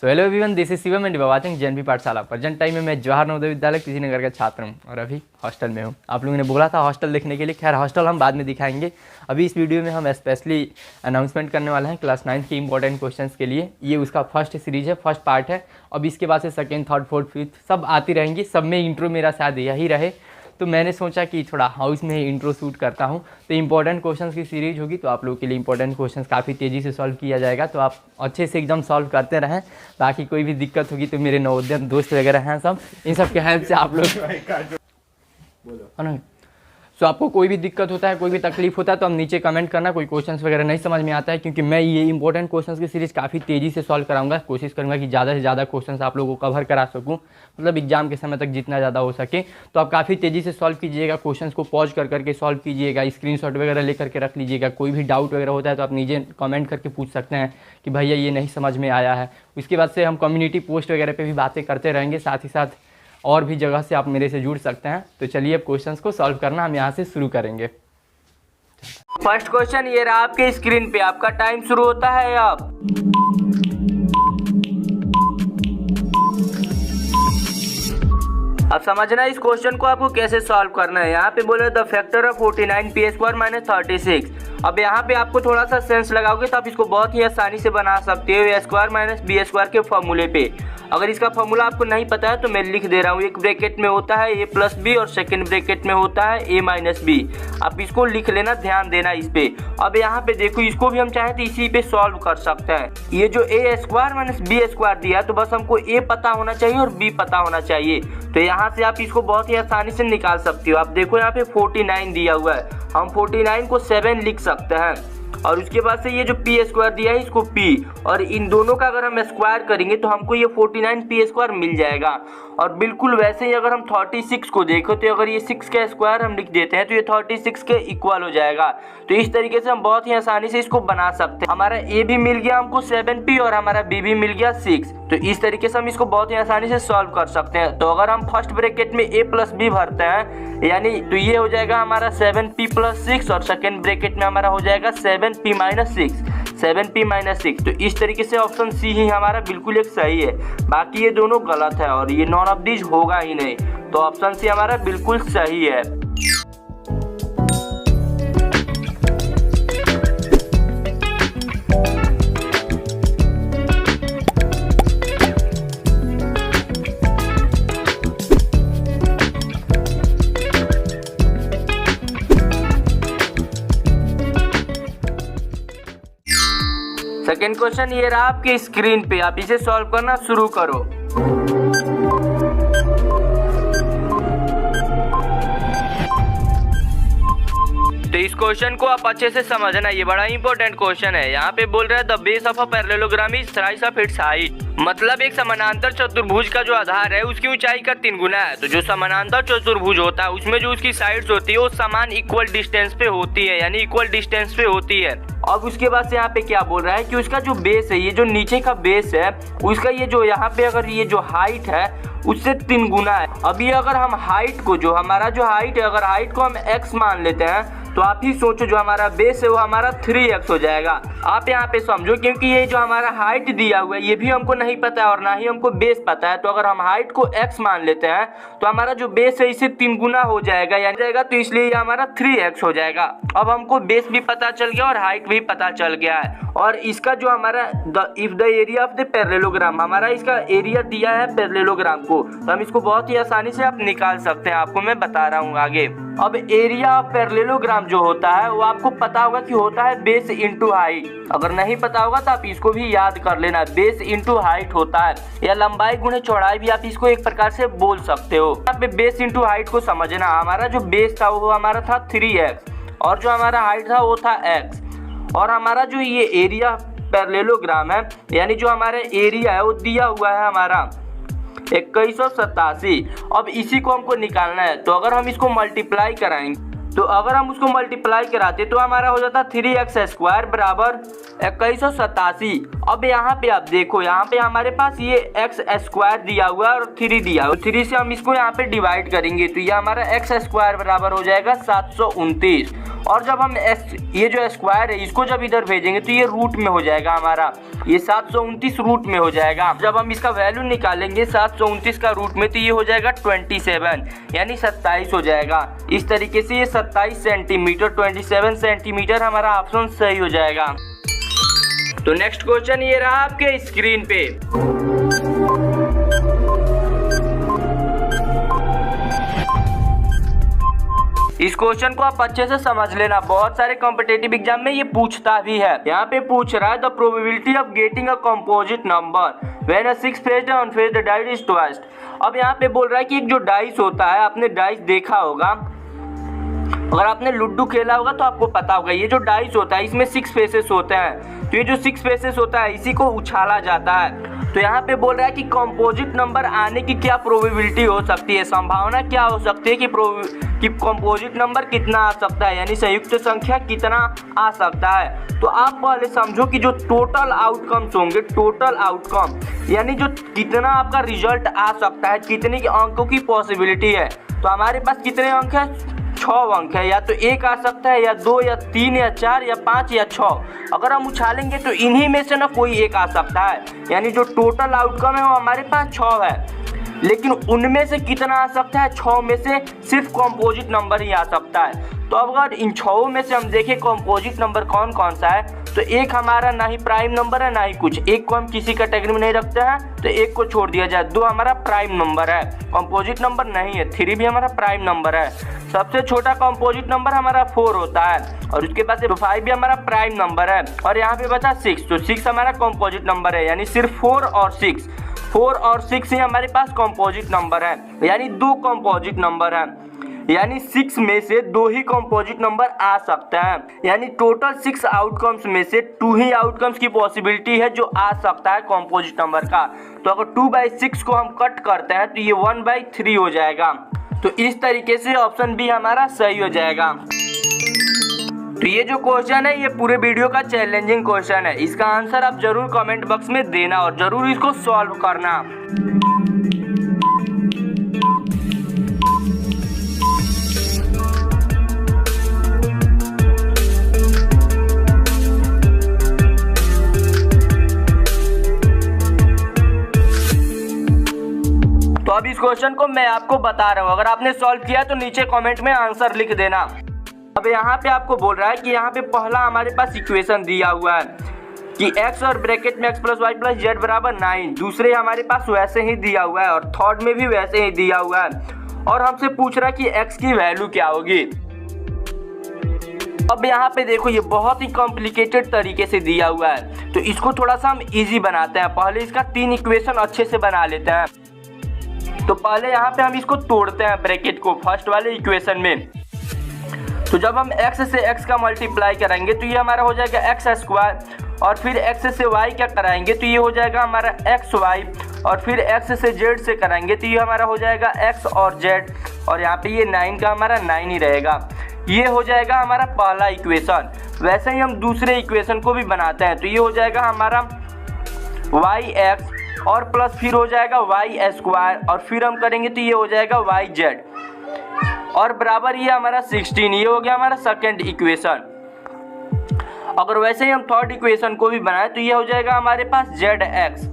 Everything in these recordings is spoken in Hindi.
So hello everyone, this is Shivam and you are watching JNV Pathshala. Present time में मैं जवाहर नवोदय विद्यालय कुशीनगर का छात्र हूं और अभी हॉस्टल में हूं। आप लोगों ने बोला था हॉस्टल देखने के लिए, खैर हॉस्टल हम बाद में दिखाएंगे। अभी इस वीडियो में हम स्पेशली अनाउंसमेंट करने वाले हैं क्लास 9 के इंपॉर्टेंट क्वेश्चंस के लिए। ये उसका फर्स्ट सीरीज है, फर्स्ट पार्ट है। अब इसके बाद से सेकेंड, थर्ड, फोर्थ, फिफ्थ सब आती रहेंगी। सब में इंट्रो मेरा शायद यही रहे, तो मैंने सोचा कि थोड़ा हाउस में ही इंट्रो शूट करता हूं। तो इंपॉर्टेंट क्वेश्चंस की सीरीज होगी, तो आप लोगों के लिए इंपॉर्टेंट क्वेश्चंस काफ़ी तेज़ी से सॉल्व किया जाएगा। तो आप अच्छे से एग्जाम सॉल्व करते रहें। बाकी कोई भी दिक्कत होगी तो मेरे नवोदय दोस्त वगैरह हैं सब, इन सब के हेल्प से आप लोग बोलो। सो आपको कोई भी दिक्कत होता है, कोई भी तकलीफ होता है तो हम नीचे कमेंट करना। कोई क्वेश्चंस वगैरह नहीं समझ में आता है, क्योंकि मैं ये इंपॉर्टेंट क्वेश्चंस की सीरीज़ काफ़ी तेज़ी से सॉल्व कराऊंगा। कोशिश करूंगा कि ज़्यादा से ज़्यादा क्वेश्चंस आप लोगों को कवर करा सकूं, मतलब एग्जाम के समय तक जितना ज़्यादा हो सके। तो आप काफ़ी तेज़ी से सॉल्व कीजिएगा, क्वेश्चंस को पॉज कर करके सॉल्व कीजिएगा, स्क्रीनशॉट वगैरह लेकर के रख लीजिएगा। कोई भी डाउट वगैरह होता है तो आप नीचे कमेंट करके पूछ सकते हैं कि भैया ये नहीं समझ में आया है। उसके बाद से हम कम्युनिटी पोस्ट वगैरह पर भी बातें करते रहेंगे, साथ ही साथ और भी जगह से आप मेरे से जुड़ सकते हैं। तो चलिए अब क्वेश्चंस को सॉल्व करना हम यहाँ से शुरू करेंगे। फर्स्ट क्वेश्चन ये रहा आपके स्क्रीन पे, आपका टाइम शुरू होता है अब। अब समझना इस क्वेश्चन को आपको कैसे सॉल्व करना है। यहाँ पे बोले द फैक्टर ऑफ 49p² - 36। अब यहाँ पे आपको थोड़ा सा सेंस लगाओगे तो आप इसको बहुत ही आसानी से बना सकते हो a² - b² के फॉर्मूले पे। अगर इसका फॉर्मूला आपको नहीं पता है तो मैं लिख दे रहा हूँ। एक ब्रैकेट में होता है a + b और सेकंड ब्रैकेट में होता है a - b। आप इसको लिख लेना, ध्यान देना इस पे। अब यहाँ पे देखो, इसको भी हम चाहे तो इसी पे सॉल्व कर सकते हैं। ये जो a² - b² दिया है तो बस हमको a पता होना चाहिए और b पता होना चाहिए। तो यहाँ से आप इसको बहुत ही आसानी से निकाल सकते हो। आप देखो यहाँ पे 49 दिया हुआ है, हम 49 को 7 लिख सकते हैं। और उसके बाद से ये जो p² दिया है इसको p, और इन दोनों का अगर हम स्क्वायर करेंगे तो हमको ये 49p² मिल जाएगा। और बिल्कुल वैसे ही अगर हम 36 को देखो तो अगर ये 6 का स्क्वायर हम लिख देते हैं तो ये 36 के इक्वल हो जाएगा। तो इस तरीके से हम बहुत ही आसानी से इसको बना सकते हैं। हमारा a भी मिल गया हमको 7p और हमारा b भी मिल गया 6। तो इस तरीके से हम इसको बहुत ही आसानी से सॉल्व कर सकते हैं। तो अगर हम फर्स्ट ब्रैकेट में a + b भरते हैं, यानी तो ये हो जाएगा हमारा 7p + 6, और सेकेंड ब्रैकेट में हमारा हो जाएगा 7p - 6, 7p - 6। तो इस तरीके से ऑप्शन सी ही हमारा बिल्कुल एक सही है, बाकी ये दोनों गलत है और ये नॉन ऑफ दिस होगा ही नहीं। तो ऑप्शन सी हमारा बिल्कुल सही है। सेकेंड क्वेश्चन ये रहा आपके स्क्रीन पे, आप इसे सॉल्व करना शुरू करो। तो इस क्वेश्चन को आप अच्छे से समझना, ये बड़ा इंपॉर्टेंट क्वेश्चन है। यहाँ पे बोल रहा है the base of a parallelogram is thrice of its height. मतलब एक समानांतर चतुर्भुज का जो आधार है उसकी ऊंचाई का 3 गुना है। तो जो समानांतर चतुर्भुज होता है उसमें जो उसकी साइड्स होती है वो समान इक्वल डिस्टेंस पे होती है, यानी इक्वल डिस्टेंस पे होती है। अब उसके बाद से यहाँ पे क्या बोल रहा है कि उसका जो बेस है, ये जो नीचे का बेस है उसका ये जो यहाँ पे अगर ये जो हाइट है उससे 3 गुना है। अभी अगर हम हाइट को, जो हमारा जो हाइट है, अगर हाइट को हम x मान लेते हैं तो आप ही सोचो जो हमारा बेस है वो हमारा 3x हो जाएगा। आप यहाँ पे समझो, क्योंकि ये जो हमारा हाइट दिया हुआ है ये भी हमको नहीं पता है और ना ही हमको बेस पता है। तो अगर हम हाइट को x मान लेते हैं तो हमारा जो बेस है इससे 3 गुना हो जाएगा, यानी जाएगा, तो इसलिए ये हमारा 3x हो जाएगा। अब हमको बेस भी पता चल गया और हाइट भी पता चल गया है। और इसका जो हमारा if the area of the parallelogram, हमारा इसका एरिया दिया है पैरेललोग्राम को, तो हम इसको बहुत ही आसानी से आप निकाल सकते हैं। आपको मैं बता रहा हूँ आगे। अब एरिया ऑफ पैरेललोग्राम जो होता है वो आपको पता होगा कि होता है बेस इंटू हाइट। अगर नहीं पता होगा तो आप इसको भी याद कर लेना, बेस इंटू हाइट होता है, या लंबाई गुणे चौड़ाई भी आप इसको एक प्रकार से बोल सकते हो। यहाँ पे बेस इंटू हाइट को समझना, हमारा जो बेस था वो हमारा था 3x और जो हमारा हाइट था वो था x, और हमारा जो ये एरिया पैरेललोग्राम है, यानी जो हमारा एरिया है वो दिया हुआ है हमारा 2187। अब इसी को हमको निकालना है। तो अगर हम इसको मल्टीप्लाई कराएंगे तो अगर हम उसको मल्टीप्लाई कराते तो हमारा हो जाता 3x² बराबर 2187। अब यहाँ पे आप देखो, यहाँ पे हमारे पास ये x² दिया हुआ है और 3 दिया हुआ है। 3 से हम इसको यहाँ पे डिवाइड करेंगे तो ये हमारा x² बराबर हो जाएगा 729। और जब हम ये जो स्क्वायर है इसको जब इधर भेजेंगे तो ये रूट में हो जाएगा हमारा, ये 729 रूट में हो जाएगा। जब हम इसका वैल्यू निकालेंगे 729 का रूट में तो ये हो जाएगा 27 यानी 27 हो जाएगा। इस तरीके से ये 27 सेंटीमीटर 27 सेंटीमीटर हमारा ऑप्शन सही हो जाएगा। तो नेक्स्ट क्वेश्चन ये रहा आपके स्क्रीन पे। इस क्वेश्चन को आप अच्छे से समझ लेना, बहुत सारे कॉम्पिटिटिव एग्जाम में ये पूछता भी है। यहाँ पे पूछ रहा है the probability of getting a composite number when a 6 faced अनफेस्ड dice is twice. अब यहाँ पे बोल रहा है कि एक जो डाइस होता है, आपने डाइस देखा होगा, अगर आपने लूडो खेला होगा तो आपको पता होगा, ये जो डाइस होता है इसमें 6 फेसेस होते हैं। तो ये जो 6 फेसेस होता है इसी को उछाला जाता है। तो यहाँ पे बोल रहा है कि कंपोजिट नंबर आने की क्या प्रोबेबिलिटी हो सकती है, संभावना क्या हो सकती है कि कंपोजिट नंबर कितना आ सकता है, यानी संयुक्त संख्या कितना आ सकता है। तो आप पहले समझो कि जो टोटल आउटकम्स होंगे, टोटल आउटकम यानी जो कितना आपका रिजल्ट आ सकता है, कितने अंकों की पॉसिबिलिटी है। तो हमारे पास कितने अंक है, 6 अंक है, या तो 1 आ सकता है, या 2 या 3 या 4 या 5 या 6। अगर हम उछालेंगे तो इन्हीं में से ना कोई एक आ सकता है, यानी जो टोटल आउटकम है वो हमारे पास 6 है। लेकिन उनमें से कितना आ सकता है, 6 में से सिर्फ कंपोजिट नंबर ही आ सकता है। तो अब अगर इन 6 में से हम देखें कंपोजिट नंबर कौन कौन सा है, तो एक हमारा ना ही प्राइम नंबर है ना ही कुछ, एक को हम किसी कैटेगरी में नहीं रखते हैं तो एक को छोड़ दिया जाए। 2 हमारा प्राइम नंबर है, कंपोजिट नंबर नहीं है। 3 भी हमारा प्राइम नंबर है। सबसे छोटा कंपोजिट नंबर हमारा 4 होता है, और उसके बाद 5 भी हमारा प्राइम नंबर है। और यहाँ पे बचा 6, तो 6 हमारा कंपोजिट नंबर है, यानी सिर्फ 4 और 6 ही हमारे पास कंपोजिट नंबर है, यानी 2 कंपोजिट नंबर है। यानी 6 में से 2 ही कंपोजिट नंबर आ सकते हैं, यानी टोटल 6 आउटकम्स में से 2 ही आउटकम्स की पॉसिबिलिटी है जो आ सकता है कंपोजिट नंबर का। तो अगर 2/6 को हम कट करते हैं तो ये 1/3 हो जाएगा। तो इस तरीके से ऑप्शन बी हमारा सही हो जाएगा। तो ये जो क्वेश्चन है ये पूरे वीडियो का चैलेंजिंग क्वेश्चन है, इसका आंसर आप जरूर कमेंट बॉक्स में देना और जरूर इसको सॉल्व करना। तो अब इस क्वेश्चन को मैं आपको बता रहा हूँ, अगर आपने सॉल्व किया तो नीचे कमेंट में आंसर लिख देना। अब यहाँ पे आपको बोल रहा है कि यहाँ पे पहला हमारे पास इक्वेशन दिया हुआ है कि x और ब्रैकेट में x + y + z बराबर 9। दूसरे हमारे पास वैसे ही दिया हुआ है और थर्ड में भी वैसे ही दिया हुआ है, और हमसे पूछ रहा है कि x की वैल्यू क्या होगी। अब यहाँ पे देखो ये बहुत ही कॉम्प्लिकेटेड तरीके से दिया हुआ है, तो इसको थोड़ा सा हम इजी बनाते हैं। पहले इसका 3 इक्वेशन अच्छे से बना लेते हैं। तो पहले यहाँ पे हम इसको तोड़ते हैं ब्रैकेट को फर्स्ट वाले इक्वेशन में। तो जब हम x से x का मल्टीप्लाई कराएंगे तो ये हमारा हो जाएगा x², और फिर x से y क्या कराएंगे तो ये हो जाएगा हमारा xy, और फिर x से z से कराएंगे तो ये हमारा हो जाएगा x और z, और यहाँ पे ये 9 का हमारा 9 ही रहेगा। ये हो जाएगा हमारा पहला इक्वेशन। वैसे ही हम दूसरे इक्वेशन को भी बनाते हैं, तो ये हो जाएगा हमारा yx और प्लस फिर हो जाएगा y², और फिर हम करेंगे तो ये हो जाएगा yz, और बराबर ये हमारा 16। ये हो गया हमारा सेकंड इक्वेशन। अगर वैसे ही हम थर्ड इक्वेशन को भी बनाएं तो ये हो जाएगा हमारे पास zx,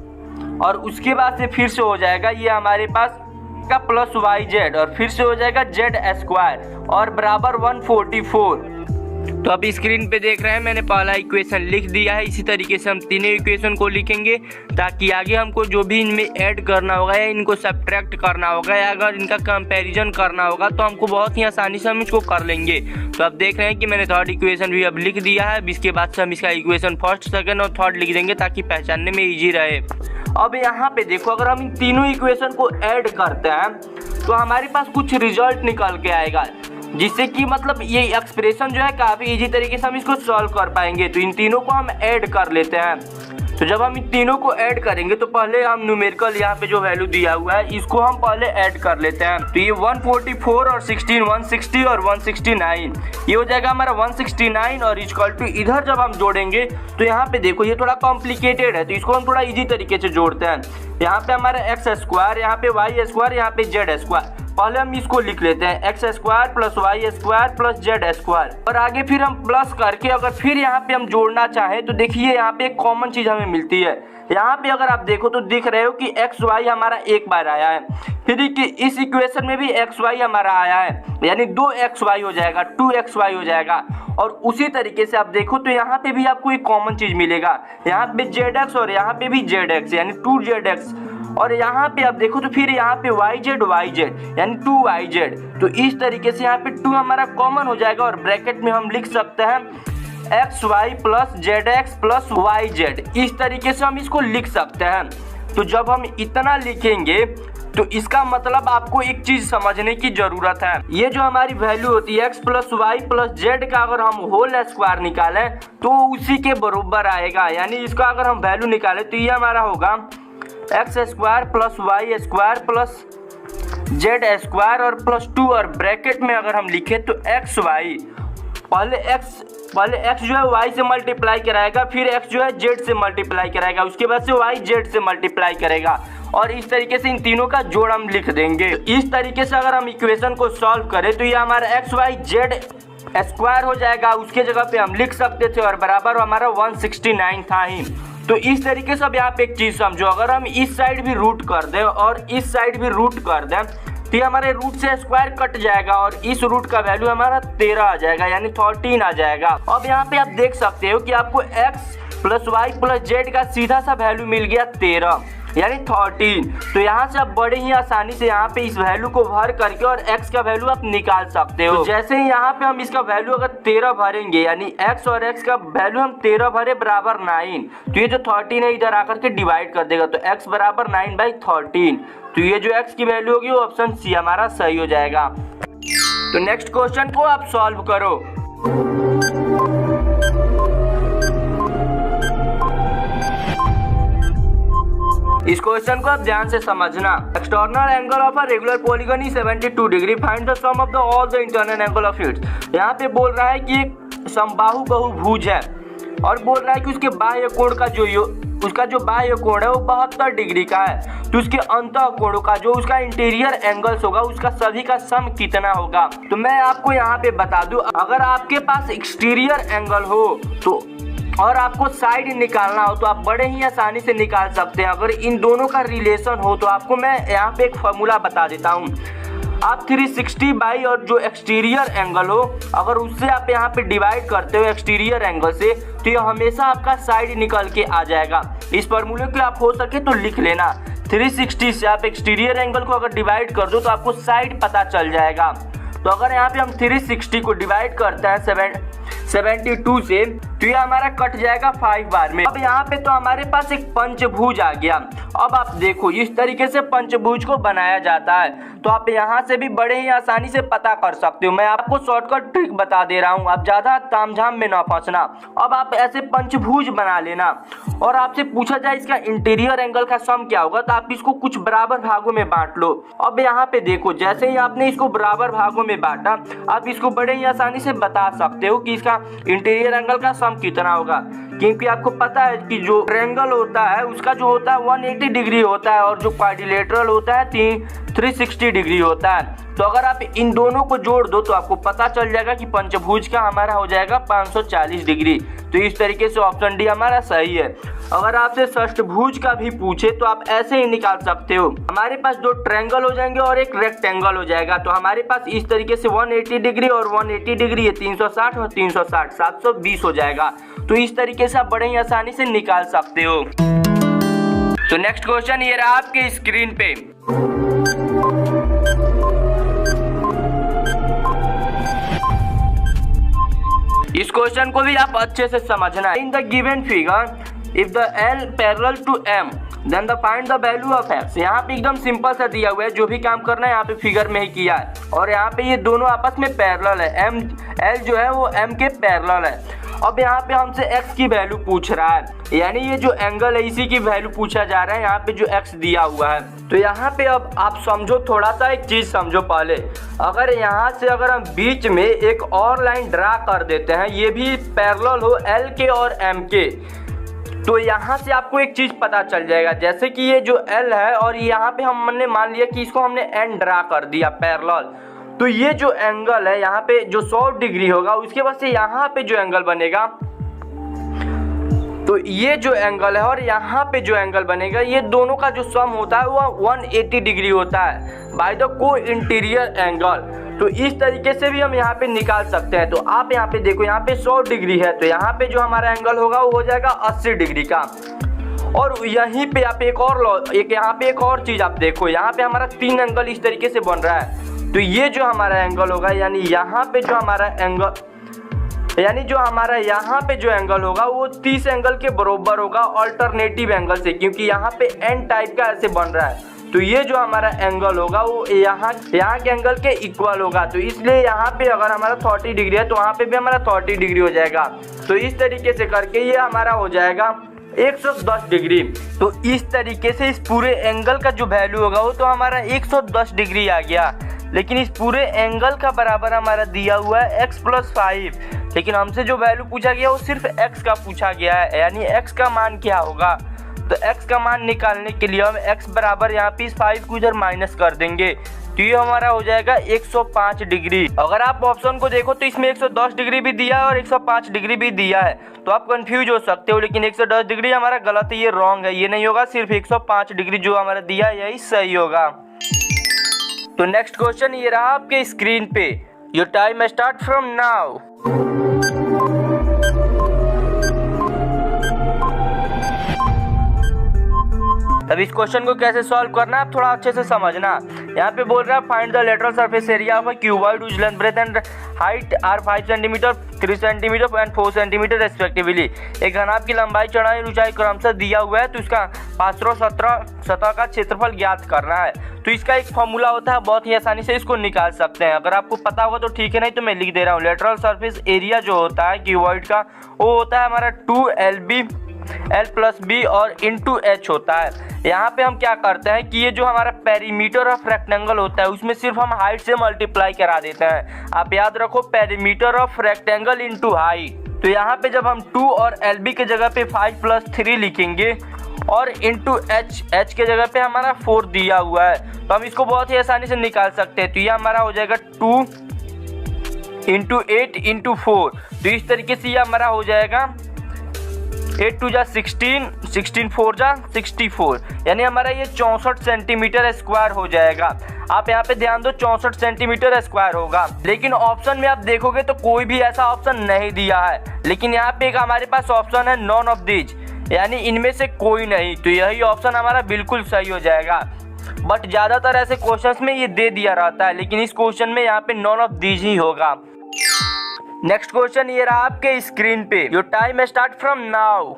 और उसके बाद से फिर से हो जाएगा ये हमारे पास का प्लस yz, और फिर से हो जाएगा z², और बराबर 144। तो अब स्क्रीन पे देख रहे हैं मैंने पहला इक्वेशन लिख दिया है। इसी तरीके से हम तीनों इक्वेशन को लिखेंगे ताकि आगे हमको जो भी इनमें ऐड करना होगा या इनको सब्ट्रैक्ट करना होगा या अगर इनका कंपैरिजन करना होगा तो हमको बहुत ही आसानी से हम इसको कर लेंगे। तो अब देख रहे हैं कि मैंने थर्ड इक्वेशन भी अब लिख दिया है। इसके बाद से हम इसका इक्वेशन फर्स्ट, सेकंड और थर्ड लिख देंगे ताकि पहचानने में ईजी रहे। अब यहाँ पे देखो अगर हम इन तीनों इक्वेशन को ऐड करते हैं तो हमारे पास कुछ रिजल्ट निकल के आएगा, जिससे कि मतलब ये एक्सप्रेशन जो है काफ़ी इजी तरीके से हम इसको सॉल्व कर पाएंगे। तो इन तीनों को हम ऐड कर लेते हैं। तो जब हम इन तीनों को ऐड करेंगे तो पहले हम न्यूमेरिकल यहाँ पे जो वैल्यू दिया हुआ है इसको हम पहले ऐड कर लेते हैं। तो ये 144 और 16 160 और 169 ये हो जाएगा हमारा 169 और इक्वल टू इधर जब हम जोड़ेंगे तो यहाँ पे देखो ये थोड़ा कॉम्प्लिकेटेड है तो इसको हम थोड़ा इजी तरीके से जोड़ते हैं। यहाँ पे हमारा एक्स स्क्वायर, यहाँ पे वाई स्क्वायर, यहाँ पे जेड स्क्वायर। पहले हम इसको लिख लेते हैं x square plus y square plus z square और आगे फिर हम प्लस करके अगर फिर यहाँ पे हम जोड़ना चाहें तो देखिए यहाँ पे एक कॉमन चीज हमें मिलती है। यहाँ पे अगर आप देखो तो दिख रहे हो कि एक्स वाई हमारा एक बार आया है, फिर इस इक्वेशन में भी एक्स वाई हमारा आया है यानी 2xy हो जाएगा, 2xy हो जाएगा। और उसी तरीके से आप देखो तो यहाँ पे भी आपको एक कॉमन चीज मिलेगा, यहाँ पे जेड और यहाँ पे भी जेड एक्स यानी 2zx और यहाँ पे आप देखो तो फिर यहाँ पे yz यानी 2yz। तो इस तरीके से यहाँ पे 2 हमारा कॉमन हो जाएगा और ब्रैकेट में हम लिख सकते हैं x y plus z x plus y z. इस तरीके से हम इसको लिख सकते हैं। तो जब हम इतना लिखेंगे तो इसका मतलब आपको एक चीज समझने की जरूरत है, ये जो हमारी वैल्यू होती है x plus y plus z का अगर हम होल स्क्वायर निकालें तो उसी के बराबर आएगा। यानी इसका अगर हम वैल्यू निकालें तो ये हमारा होगा x square plus y square plus z square और प्लस 2 और ब्रैकेट में अगर हम लिखे तो एक्स वाई पहले x जो है y से मल्टीप्लाई कराएगा, फिर x जो है z से मल्टीप्लाई कराएगा, उसके बाद से y z से मल्टीप्लाई करेगा और इस तरीके से इन तीनों का जोड़ हम लिख देंगे। इस तरीके से अगर हम इक्वेशन को सॉल्व करें तो ये हमारा एक्स वाई जेड स्क्वायर हो जाएगा, उसके जगह पे हम लिख सकते थे और बराबर हमारा 169 था ही। तो इस तरीके से अब यहाँ पे एक चीज समझो, अगर हम इस साइड भी रूट कर दें और इस साइड भी रूट कर दें तो ये हमारे रूट से स्क्वायर कट जाएगा और इस रूट का वैल्यू हमारा 13 आ जाएगा यानी 13 आ जाएगा। अब यहाँ पे आप देख सकते हो कि आपको x plus y plus z का सीधा सा वैल्यू मिल गया 13 यानी 13। तो यहाँ से आप बड़े ही आसानी से यहाँ पे इस वैल्यू को भर करके और x का वैल्यू आप निकाल सकते हो। तो जैसे ही यहाँ पे हम इसका वैल्यू अगर 13 भरेंगे यानी x और x का वैल्यू हम 13 भरे बराबर 9 तो ये जो 13 है इधर आकर के डिवाइड कर देगा तो x बराबर 9/13। तो ये जो x की वैल्यू होगी वो ऑप्शन सी हमारा सही हो जाएगा। तो नेक्स्ट क्वेश्चन को आप सॉल्व करो। इस क्वेश्चन को आप ध्यान से समझना। External angle of a regular polygon is 72 degree, find the sum of the all the internal angle of its. यहाँ पे बोल रहा है कि एक समबाहु बहुभुज है और बोल रहा है कि उसके बाह्य कोण का उसका जो बाह्य कोण है वो 72 डिग्री का है। तो उसके अंतः कोणों का जो उसका इंटीरियर एंगल्स होगा उसका सभी का सम कितना होगा। तो मैं आपको यहाँ पे बता दूं, अगर आपके पास एक्सटीरियर एंगल हो तो और आपको साइड निकालना हो तो आप बड़े ही आसानी से निकाल सकते हैं। अगर इन दोनों का रिलेशन हो तो आपको मैं यहाँ पे एक फॉर्मूला बता देता हूँ। आप 360 बाई और जो एक्सटीरियर एंगल हो अगर उससे आप यहाँ पे डिवाइड करते हो एक्सटीरियर एंगल से तो ये हमेशा आपका साइड निकल के आ जाएगा। इस फॉर्मूले को आप हो सके तो लिख लेना। 360 से आप एक्सटीरियर एंगल को अगर डिवाइड कर दो तो आपको साइड पता चल जाएगा। तो अगर यहाँ पे हम 360 को डिवाइड करते हैं 72 से तो ये हमारा कट जाएगा 5 बार में। अब यहाँ पे तो हमारे पास एक पंचभुज आ गया। अब आप देखो इस तरीके से पंचभुज को बनाया जाता है तो आप यहाँ से भी बड़े ही आसानी से पता कर सकते हो। मैं आपको शॉर्टकट ट्रिक बता दे रहा हूँ, आप ज्यादा तामझाम में ना फंसना। अब आप ऐसे पंचभुज बना लेना और आपसे पूछा जाए इसका इंटीरियर एंगल का सम क्या होगा तो आप इसको कुछ बराबर भागों में बांट लो। अब यहाँ पे देखो जैसे ही आपने इसको बराबर भागों में बांटा आप इसको बड़े ही आसानी से बता सकते हो कि इसका इंटीरियर एंगल का सम कितना होगा, क्योंकि आपको पता है कि जो ट्रायंगल होता है उसका जो होता है 180 डिग्री होता है और जो क्वाड्रिलेटरल होता है 360 डिग्री होता है। तो अगर आप इन दोनों को जोड़ दो तो आपको पता चल जाएगा कि पंचभुज का हमारा हो जाएगा 540 डिग्री। तो इस तरीके से ऑप्शन डी हमारा सही है। अगर आपसे षष्ठभुज का भी पूछे तो आप ऐसे ही निकाल सकते हो। हमारे पास दो ट्रायंगल हो जाएंगे और एक रेक्टेंगल हो जाएगा। तो हमारे पास इस तरीके से 180 डिग्री और 180 डिग्री, ये 360 और 360 720 हो जाएगा। तो इस तरीके से आप बड़े ही आसानी से निकाल सकते हो। तो नेक्स्ट क्वेश्चन ये रहा आपके स्क्रीन पे। इस क्वेश्चन को भी आप अच्छे से समझना। In the given figure if the L parallel to M then the find the value of X। यहाँ पे एकदम सिंपल सा दिया हुआ है, जो भी काम करना है यहाँ पे फिगर में ही किया है और यहाँ पे ये दोनों आपस में पैरेलल है। L जो है वो M के पैरेलल है। अब यहाँ पे हमसे x की वैल्यू पूछ रहा है, यानी ये जो एंगल है इसी की वैल्यू पूछा जा रहा है, यहाँ पे जो x दिया हुआ है। तो यहाँ पे अब आप समझो, थोड़ा सा एक चीज समझो पहले। अगर यहाँ से अगर हम बीच में एक और लाइन ड्रा कर देते हैं, ये भी पैरेलल हो L के और M के, तो यहाँ से आपको एक चीज पता चल जाएगा। जैसे कि ये जो L है और यहाँ पे हमने मान लिया कि इसको हमने N ड्रा कर दिया पैरेलल, तो ये जो एंगल है यहाँ पे जो 100 डिग्री होगा, उसके बाद से यहाँ पे जो एंगल बनेगा, तो ये जो एंगल है और यहाँ पे जो एंगल बनेगा, ये दोनों का जो सम होता है वो 180 डिग्री होता है बाय द को इंटीरियर एंगल। तो इस तरीके से भी हम यहाँ पे निकाल सकते हैं। तो आप यहाँ पे देखो, यहाँ पे 100 डिग्री है, तो यहाँ पे जो हमारा एंगल होगा वो हो जाएगा 80 डिग्री का। और यहीं पे आप यहाँ पे एक और चीज आप देखो, यहाँ पे हमारा 3 एंगल इस तरीके से बन रहा है। तो ये जो हमारा एंगल होगा, यानी यहाँ पे जो हमारा एंगल, यानी जो हमारा यहाँ पे जो एंगल होगा वो 30 एंगल के बराबर होगा अल्टरनेटिव एंगल से, क्योंकि यहाँ पे एन टाइप का ऐसे बन रहा है। तो ये जो हमारा एंगल होगा वो यहाँ के एंगल के इक्वल होगा। तो इसलिए यहाँ पे अगर हमारा 30 डिग्री है तो वहाँ पे भी हमारा 30 डिग्री हो जाएगा। तो इस तरीके से करके ये हमारा हो जाएगा 110 डिग्री। तो इस तरीके से इस पूरे एंगल का जो वैल्यू होगा वो तो हमारा 110 डिग्री आ गया, लेकिन इस पूरे एंगल का बराबर हमारा दिया हुआ है x+5, लेकिन हमसे जो वैल्यू पूछा गया वो सिर्फ x का पूछा गया है, यानी x का मान क्या होगा। तो x का मान निकालने के लिए हम x बराबर यहाँ पे इस 5 को इधर माइनस कर देंगे, तो ये हमारा हो जाएगा 105 डिग्री। अगर आप ऑप्शन को देखो तो इसमें 110 डिग्री भी दिया है और 105 डिग्री भी दिया है, तो आप कंफ्यूज हो सकते हो, लेकिन 110 डिग्री हमारा गलत है, ये रॉन्ग है, ये नहीं होगा। सिर्फ 105 डिग्री जो हमारा दिया है यही सही होगा। तो नेक्स्ट क्वेश्चन ये रहा आपके स्क्रीन पे, your time start from now. अब इस क्वेश्चन को कैसे सॉल्व करना है आप थोड़ा अच्छे से समझना। यहाँ पे बोल रहा है find the lateral surface area of a cuboid whose length breadth and height are 5 centimetre 3 centimetre and 4 centimetre respectively. एक घनाभ की लंबाई चौड़ाई ऊंचाई क्रमशः दिया हुआ है, तो इसका पार्श्व सतह का क्षेत्रफल ज्ञात करना है। तो इसका एक फॉर्मूला होता है, बहुत ही आसानी से इसको निकाल सकते हैं। अगर आपको पता होगा तो ठीक है, नहीं तो मैं लिख दे रहा हूँ। लेटरल सरफेस एरिया जो होता है क्यूबॉइड का वो होता है हमारा 2LB L+B और इंटू H होता है। यहाँ पे हम क्या करते हैं कि ये जो हमारा पेरीमीटर ऑफ रेक्टेंगल होता है उसमें सिर्फ हम हाइट से मल्टीप्लाई करा देते हैं। आप याद रखो, perimeter of rectangle into height. तो यहाँ पे जब हम 2 और LB के जगह पे 5+3 लिखेंगे और इंटू H के जगह पे हमारा 4 दिया हुआ है, तो हम इसको बहुत ही आसानी से निकाल सकते हैं। तो ये हमारा हो जाएगा 2 इंटू 8 इंटू 4। तो इस तरीके से ये हमारा हो जाएगा 8 2 जा 16, 16 4 जा 64, यानी हमारा ये 64 सेंटीमीटर स्क्वायर हो जाएगा। आप यहाँ पे ध्यान दो, 64 सेंटीमीटर स्क्वायर होगा। लेकिन ऑप्शन में आप देखोगे तो कोई भी ऐसा ऑप्शन नहीं दिया है, लेकिन यहाँ पे एक हमारे पास ऑप्शन है नॉन ऑफ दीज, यानी इनमें से कोई नहीं। तो यही ऑप्शन हमारा बिल्कुल सही हो जाएगा। बट ज्यादातर ऐसे क्वेश्चंस में ये दे दिया रहता है, लेकिन इस क्वेश्चन में यहाँ पे नॉन ऑफ दीज ही होगा। नेक्स्ट क्वेश्चन ये रहा आपके स्क्रीन पे, your time start from now.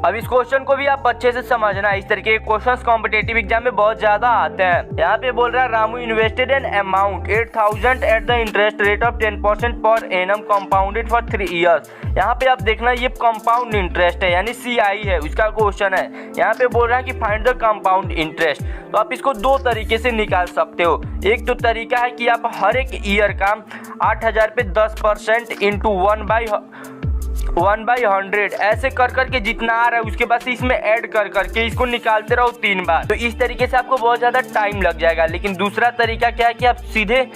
अब इस क्वेश्चन को भी आप अच्छे से समझना। इस तरीके के क्वेश्चंस कॉम्पिटेटिव एग्जाम में बहुत ज्यादा आते हैं। यहाँ पे बोल रहा है Ramu invested an amount 8000 at the interest rate of 10% per annum compounded for 3 years. यहाँ पे आप देखना, ये कंपाउंड इंटरेस्ट है, यानी CI है, उसका क्वेश्चन है। यहाँ पे बोल रहा है कि फाइंड द कंपाउंड इंटरेस्ट। तो आप इसको 2 तरीके से निकाल सकते हो। एक तो तरीका है कि आप हर एक ईयर का 8000 पे 10% इंटू 1/100 ऐसे कर करके जितना आ रहा है उसके बाद से इसमें ऐड कर करके इसको निकालते रहो 3 बार। तो इस तरीके से आपको बहुत ज्यादा टाइम लग जाएगा। लेकिन दूसरा तरीका क्या है कि आप सीधे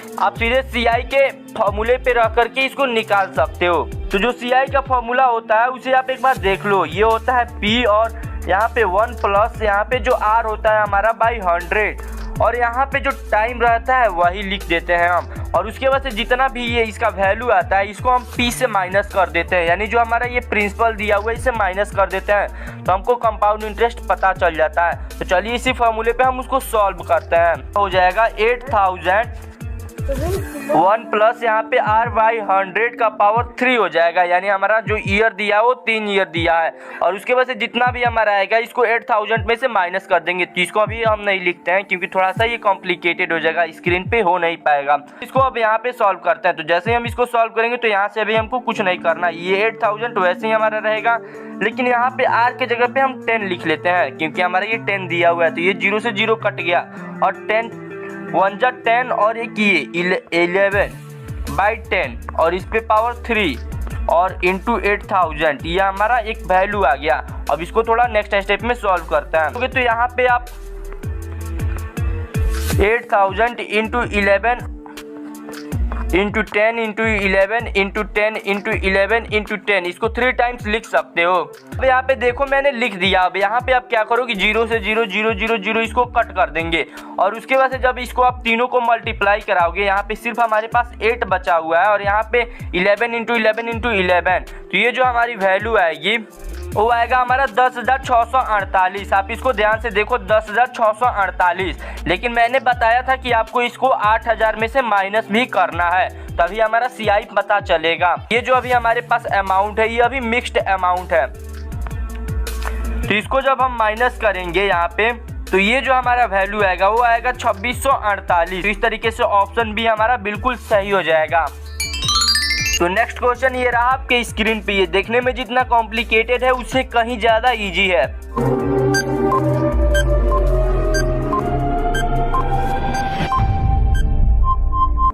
CI के फॉर्मूले पे रह करके इसको निकाल सकते हो। तो जो CI का फॉर्मूला होता है उसे आप एक बार देख लो। ये होता है P और यहाँ पे 1 प्लस यहाँ पे जो R होता है हमारा बाई 100, और यहाँ पे जो टाइम रहता है वही लिख देते हैं हम। और उसके बाद से जितना भी ये इसका वैल्यू आता है इसको हम P से माइनस कर देते हैं, यानी जो हमारा ये प्रिंसिपल दिया हुआ है इसे माइनस कर देते हैं, तो हमको कंपाउंड इंटरेस्ट पता चल जाता है। तो चलिए इसी फॉर्मूले पे हम उसको सॉल्व करते हैं। हो जाएगा 8000 1 प्लस यहाँ पे r/100 का पावर 3 हो जाएगा, यानी हमारा जो ईयर दिया है वो 3 ईयर दिया है। और उसके बाद से जितना भी हमारा आएगा इसको 8000 में से माइनस कर देंगे। तो इसको अभी हम नहीं लिखते हैं क्योंकि थोड़ा सा ये कॉम्प्लिकेटेड हो जाएगा, स्क्रीन पे हो नहीं पाएगा। इसको अब यहाँ पे सॉल्व करते हैं। तो जैसे ही हम इसको सॉल्व करेंगे तो यहाँ से अभी हमको कुछ नहीं करना, ये 8000 वैसे ही हमारा रहेगा, लेकिन यहाँ पे r के जगह पे हम 10 लिख लेते हैं क्योंकि हमारा ये 10 दिया हुआ है। तो ये 0 से 0 कट गया और 10 1 जा 10 और एक ये 11/10 और इस पे पावर 3 और इंटू 8000, ये हमारा एक वैल्यू आ गया। अब इसको थोड़ा नेक्स्ट स्टेप में सॉल्व करते हैं। तो यहाँ पे आप 8000 into 11 into 10 into 11 into 10 into 11 into 10 इसको 3 टाइम्स लिख सकते हो। अब यहाँ पे देखो मैंने लिख दिया। अब यहाँ पे आप क्या करो कि 0 से 0 0 0 0 इसको कट कर देंगे और उसके बाद से जब इसको आप तीनों को मल्टीप्लाई कराओगे यहाँ पे सिर्फ हमारे पास 8 बचा हुआ है और यहाँ पे 11 इंटू 11 इंटू 11, तो ये जो हमारी वैल्यू आएगी वो आएगा हमारा 10,648। आप इसको ध्यान से देखो 10,648, लेकिन मैंने बताया था कि आपको इसको 8000 में से माइनस भी करना है तभी हमारा CI पता चलेगा। ये जो अभी हमारे पास अमाउंट है ये अभी मिक्स्ड अमाउंट है, तो इसको जब हम माइनस करेंगे यहाँ पे तो ये जो हमारा वैल्यू आएगा वो आएगा 2648। तो इस तरीके से ऑप्शन भी हमारा बिल्कुल सही हो जाएगा। तो नेक्स्ट क्वेश्चन ये रहा आपके स्क्रीन पे। ये देखने में जितना कॉम्प्लिकेटेड है उससे कहीं ज्यादा इजी है।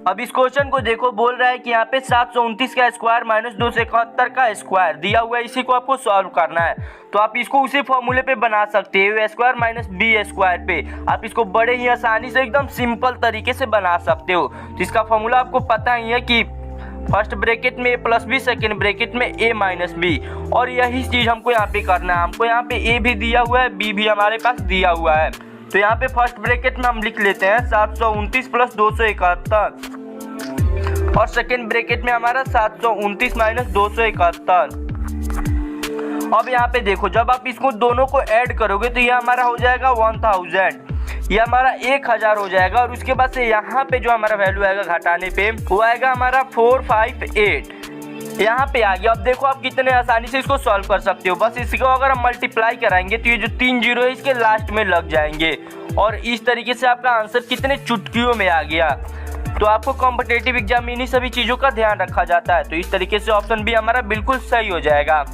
अब इस क्वेश्चन को देखो, बोल रहा है कि यहाँ पे 729 का स्क्वायर माइनस 271 का स्क्वायर दिया हुआ है, इसी को आपको सॉल्व करना है। तो आप इसको उसी फॉर्मूले पे बना सकते हो, a square minus b square पे। आप इसको बड़े ही आसानी से एकदम सिंपल तरीके से बना सकते हो। तो इसका फॉर्मूला आपको पता ही है कि फर्स्ट ब्रैकेट में a plus b, second bracket में a माइनस बी, और यही चीज हमको यहाँ पे करना है। हमको यहाँ पे a भी दिया हुआ है, b भी हमारे पास दिया हुआ है। तो यहाँ पे फर्स्ट ब्रैकेट में हम लिख लेते हैं 729 प्लस 271 और सेकेंड ब्रैकेट में हमारा 729 माइनस 271। अब यहाँ पे देखो जब आप इसको दोनों को ऐड करोगे तो ये हमारा हो जाएगा 1000, ये हमारा 1000 हो जाएगा। और उसके बाद से यहाँ पे जो हमारा वैल्यू आएगा घटाने पे वो आएगा हमारा 458, यहाँ पे आ गया। अब देखो आप कितने आसानी से इसको सॉल्व कर सकते हो। बस इसको अगर हम मल्टीप्लाई कराएंगे तो ये जो 3 जीरो है इसके लास्ट में लग जाएंगे और इस तरीके से आपका आंसर कितने चुटकियों में आ गया। तो आपको कॉम्पिटिटिव एग्जाम में इन्हीं सभी चीजों का ध्यान रखा जाता है। तो इस तरीके से ऑप्शन भी हमारा बिल्कुल सही हो जाएगा।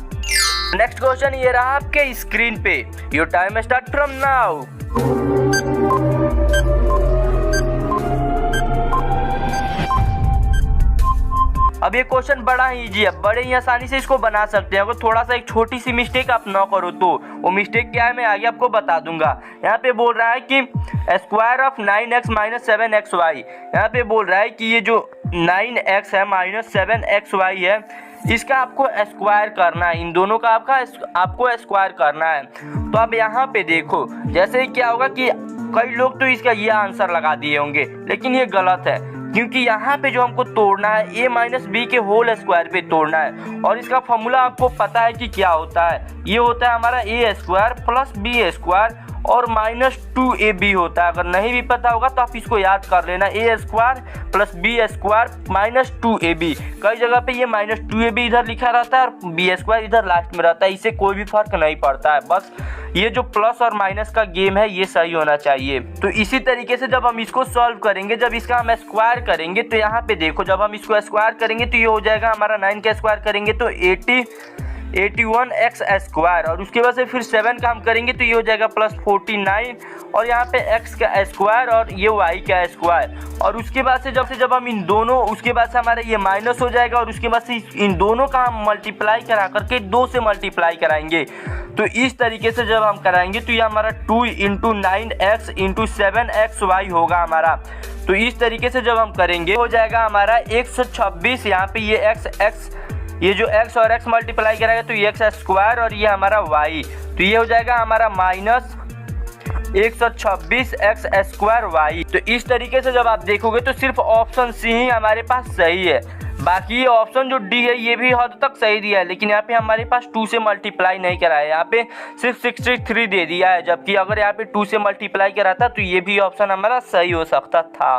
नेक्स्ट क्वेश्चन ये रहा आपके स्क्रीन पे। Your time start from now. अब ये क्वेश्चन बड़ा ही इजी है, बड़े ही आसानी से इसको बना सकते हैं। अगर थोड़ा सा एक छोटी सी मिस्टेक आप ना करो तो वो मिस्टेक क्या है मैं आगे आपको बता दूंगा। यहाँ पे बोल रहा है कि square of 9x minus 7xy। यहाँ पे बोल रहा है कि ये जो 9x है माइनस 7xy है इसका आपको स्क्वायर करना है, इन दोनों का आपको स्क्वायर करना है। तो अब यहाँ पे देखो जैसे क्या होगा कि कई लोग तो इसका ये आंसर लगा दिए होंगे, लेकिन ये गलत है क्योंकि यहाँ पे जो हमको तोड़ना है a माइनस बी के होल स्क्वायर पे तोड़ना है। और इसका फॉर्मूला आपको पता है कि क्या होता है, ये होता है हमारा a square plus b square और माइनस 2ab होता है। अगर नहीं भी पता होगा तो आप इसको याद कर लेना, a square plus b square minus 2ab। कई जगह पे ये माइनस 2ab इधर लिखा रहता है और b स्क्वायर इधर लास्ट में रहता है, इससे कोई भी फर्क नहीं पड़ता है। बस ये जो प्लस और माइनस का गेम है ये सही होना चाहिए। तो इसी तरीके से जब हम इसको सॉल्व करेंगे, जब इसका हम स्क्वायर करेंगे तो यहाँ पे देखो जब हम इसको स्क्वायर करेंगे तो ये हो जाएगा हमारा 9 का स्क्वायर करेंगे तो 81x स्क्वायर, और उसके बाद से फिर 7 का हम करेंगे तो ये हो जाएगा प्लस 49 और यहाँ पे x का स्क्वायर और ये y का स्क्वायर। और उसके बाद से जब हम इन दोनों, उसके बाद से हमारा ये माइनस हो जाएगा और उसके बाद से इन दोनों का हम मल्टीप्लाई करा करके 2 से मल्टीप्लाई कराएंगे। तो इस तरीके से जब हम कराएंगे तो ये हमारा 2 इंटू 9x इंटू 7xy होगा हमारा। तो इस तरीके से जब हम करेंगे हो जाएगा हमारा 126। यहाँ पे ये x ये जो x और x मल्टीप्लाई करेगा तो ये x स्क्वायर और ये हमारा y, तो ये हो जाएगा हमारा माइनस 126x स्क्वायर y। तो इस तरीके से जब आप देखोगे तो सिर्फ ऑप्शन सी ही हमारे पास सही है, बाकी ऑप्शन जो डी है ये भी हद तक सही दिया है, लेकिन यहाँ पे हमारे पास 2 से मल्टीप्लाई नहीं करा है, यहाँ पे सिर्फ 63 दे दिया है। जबकि अगर यहाँ पे 2 से मल्टीप्लाई करा था तो ये भी ऑप्शन हमारा सही हो सकता था।